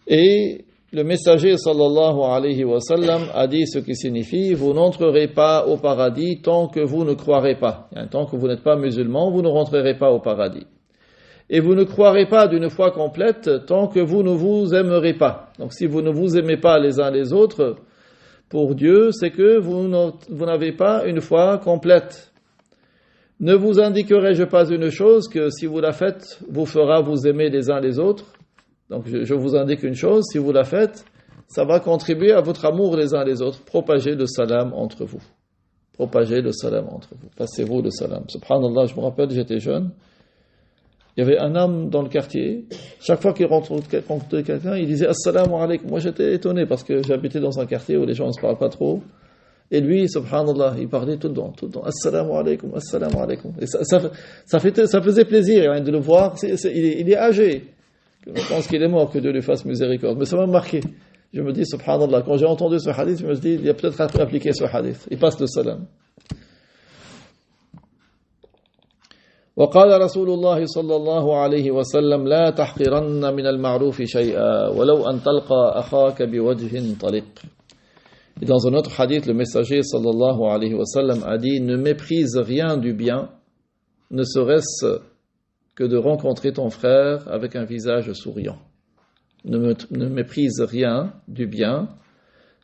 Et le messager sallallahu alayhi wa sallam a dit ce qui signifie: vous n'entrerez pas au paradis tant que vous ne croirez pas. Tant que vous n'êtes pas musulman, vous ne rentrerez pas au paradis. Et vous ne croirez pas d'une foi complète tant que vous ne vous aimerez pas. Donc si vous ne vous aimez pas les uns les autres, pour Dieu, c'est que vous n'avez pas une foi complète. Ne vous indiquerai-je pas une chose que si vous la faites, vous fera vous aimer les uns les autres? Donc je vous indique une chose, si vous la faites, ça va contribuer à votre amour les uns les autres. Propagez le salam entre vous. Propagez le salam entre vous. Passez-vous le salam. Subhanallah, je me rappelle, j'étais jeune. Il y avait un homme dans le quartier. Chaque fois qu'il rencontrait quelqu'un, il disait Assalamu alaikum. Moi, j'étais étonné parce que j'habitais dans un quartier où les gens ne se parlent pas trop. Et lui, subhanallah, il parlait tout le temps. Assalamu alaikum, assalamu alaikum. Et ça faisait plaisir de le voir. Il est âgé. Je pense qu'il est mort, que Dieu lui fasse miséricorde. Mais ça m'a marqué. Je me dis, subhanallah, quand j'ai entendu ce hadith, je me dis, il y a peut-être à appliquer ce hadith. Il passe le salam. وقال رسول الله صلى الله عليه وسلم لا تحقرن من المعروف شيئا ولو أن تلقى أخاك بوجه طلق. Et dans un autre hadith, le messager sallallahu alayhi wa sallam a dit: ne méprise rien du bien, ne serait-ce que de rencontrer ton frère avec un visage souriant. Ne méprise rien du bien,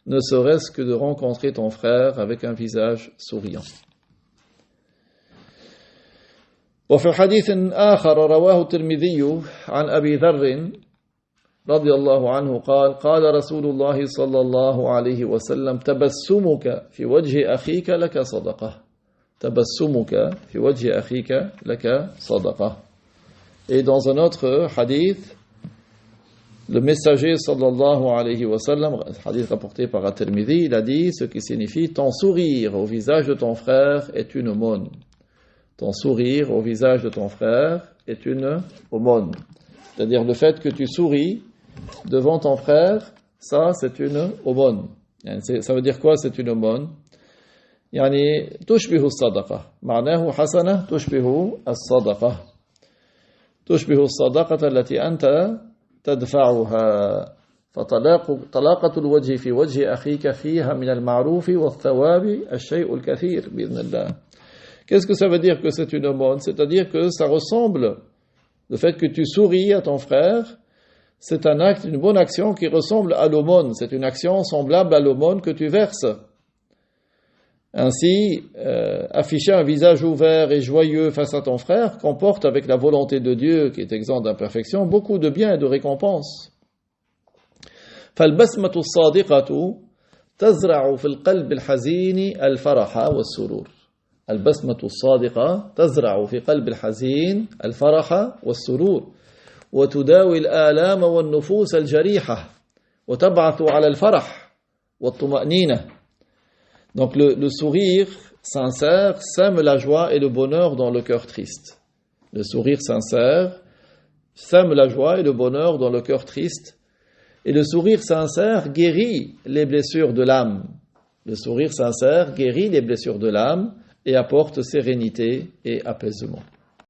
ne serait-ce que de rencontrer ton frère avec un visage souriant. وفي حديث آخر رواه الترمذي عن أبي ذر رضي الله عنه قال قال رسول الله صلى الله عليه وسلم تبسمك في وجه أخيك لك صدقة تبسمك في وجه أخيك لك صدقة. Et dans un autre hadith, le messager sallallahu alayhi wa sallam, hadith rapporté par At-Tirmidhi, il a dit ce qui signifie: ton sourire au visage de ton frère est une aumône. Ton sourire au visage de ton frère est une aumône. C'est-à-dire le fait que tu souris devant ton frère, ça c'est une aumône. Ça veut dire quoi, c'est une aumône? يعني تشبه الصدقة معناه حسنة تشبه الصدقة تشبه الصدقة التي أنت تدفعها فطلاقة الوجه في وجه أخيك فيها من المعروف والثواب الشيء الكثير بإذن الله. Qu'est-ce que ça veut dire que c'est une aumône? C'est-à-dire que ça ressemble, le fait que tu souris à ton frère, c'est un acte, une bonne action qui ressemble à l'aumône. C'est une action semblable à l'aumône que tu verses. Ainsi, afficher un visage ouvert et joyeux face à ton frère comporte, avec la volonté de Dieu qui est exempt d'imperfection, beaucoup de bien et de récompenses. فالبسمة الصادقة تزرع في القلب الحزين الفرح والسرور. البسمة الصادقة تزرع في قلب الحزين الفرح والسرور وتداوي الآلام والنفوس الجريحة وتبعث على الفرح والطمأنينة. Donc le sourire sincère sème la joie et le bonheur dans le cœur triste. Le sourire sincère sème la joie et le bonheur dans le cœur triste. Et le sourire sincère guérit les blessures de l'âme. Le sourire sincère guérit les blessures de l'âme et apporte sérénité et apaisement.